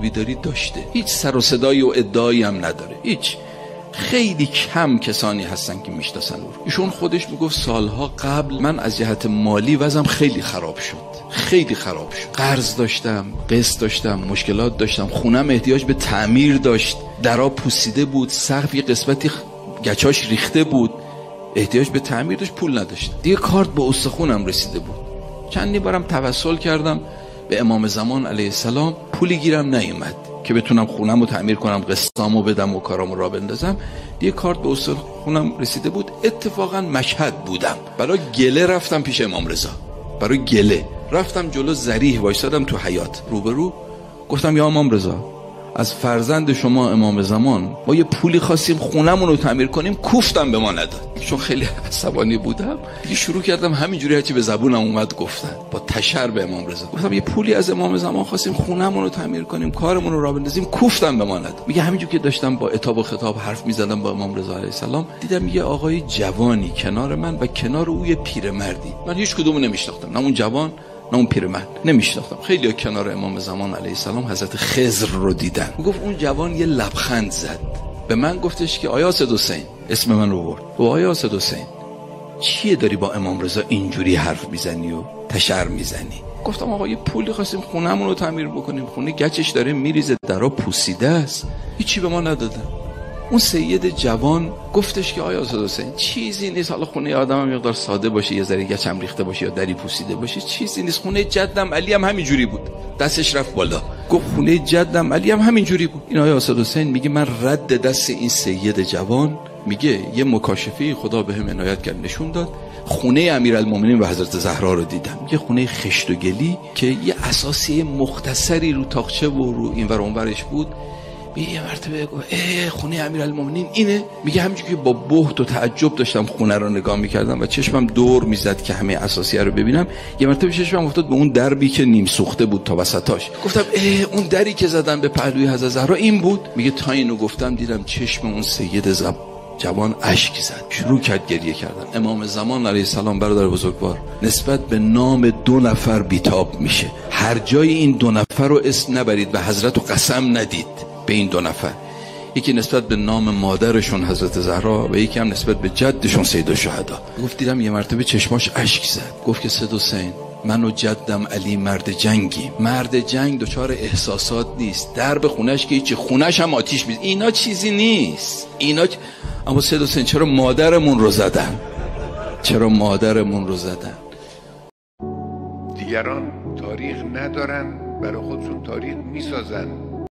بیداری داشته، هیچ سر و صدایی و ادعایی هم نداره، هیچ. خیلی کم کسانی هستن که میشناسن او رو. ایشون خودش میگفت سالها قبل من از جهت مالی وضعم خیلی خراب شد، خیلی خراب شد. قرض داشتم، قسط داشتم، مشکلات داشتم، خونم احتیاج به تعمیر داشت، درا پوسیده بود، سقف یه قسمتی گچاش ریخته بود، احتیاج به تعمیر داشت، پول نداشتم. دیگه کارت به استخونم رسیده بود. چندی بارم توسل کردم به امام زمان علیه السلام، پولی گیرم نیومد که بتونم خونم رو تعمیر کنم، قسطامو بدم و کارامو را بندازم. دیگه کارت به استخونم رسیده بود. اتفاقا مشهد بودم، برای گله رفتم پیش امام رضا، برای گله رفتم جلو ذریح وایسادم تو حیاط روبرو، گفتم یا امام رضا، از فرزند شما امام زمان ما یه پولی خواستیم خونمون رو تعمیر کنیم، کوفتم به ما نداد. چون خیلی عصبانی بودم دیگه شروع کردم همینجوری هرچی به زبونم اومد گفتن، با تشر به امام رضا گفتم یه پولی از امام زمان خواستیم خونمون رو تعمیر کنیم، کارمون رو راه بندازیم، کوفتم به ما نداد. میگه همینجوری که داشتم با عتاب و خطاب حرف میزدم با امام رضا علیه السلام، دیدم یه آقای جوانی کنار من و کنار او یه پیرمردی. من هیچ کدومو نمیشناختم، نه اون جوان نه اون پیرمرد، نمیشناختم. خیلی کنار امام زمان علیه السلام حضرت خضر رو دیدن. میگفت اون جوان یه لبخند زد به من، گفتش که آیا اسد حسین، اسم من رو برد، و آیا اسد حسین چیه داری با امام رضا اینجوری حرف میزنی و تشر میزنی؟ گفتم آقا یه پولی خواستیم خونمون رو تعمیر بکنیم، خونه گچش داره میریزه، درا پوسیده است، هیچی به ما ندادن. اون سید جوان گفتش که آیا استاد حسین چیزی نیست، حالا خونه آدم هم مقدار ساده باشه، یه ذره گچم ریخته باشه یا دری پوسیده باشه، چیزی نیست. خونه جدم علی هم همینجوری بود. دستش رفت بالا گفت خونه جدم علی هم همینجوری بود. این آیا استاد حسین میگه من رد دست این سید جوان، میگه یه مکاشفه خدا بهم عنایت کرد، نشون داد خونه امیرالمومنین و حضرت زهرا رو دیدم. یه خونه خشت و گلی که یه اساسی مختصری رو تاقچه و رو اینور اونورش بود. یه مرتبه گفت خونه امیرالمومنین اینه؟ میگه همینجوری که با بهت و تعجب داشتم خونه رو نگاه میکردم و چشمم دور میزد که همه اساسیه رو ببینم. یه مرتبه چشمم افتاد به اون دربی که نیم سوخته بود تا وسطاش. گفتم اون دری که زدن به پهلوی حضرت زهرا این بود؟ میگه تا اینو گفتم دیدم چشم اون سید جوان اشک زد، شروع کرد گریه کردن. امام زمان علیه السلام برادر بزرگوار نسبت به نام 2 نفر بیتاب میشه. هر جای این 2 نفر رو اسم نبرید و حضرت رو قسم ندید به این 2 نفر. یکی نسبت به نام مادرشون حضرت زهرا و یکی هم نسبت به جدشون سید الشهدا. گفت دیدم یه مرتبه چشماش اشک زد. گفت که سید حسین من و جدم علی مرد جنگیم. مرد جنگ دچار احساسات نیست. درب خونش که هیچی، خونش هم آتیش میزنه، اینا چیزی نیست اینا اما سید حسین چرا مادرمون رو زدن؟ چرا مادرمون رو زدن؟ دیگران تاریخ ندارن، برای خودشون تاریخ میسازن.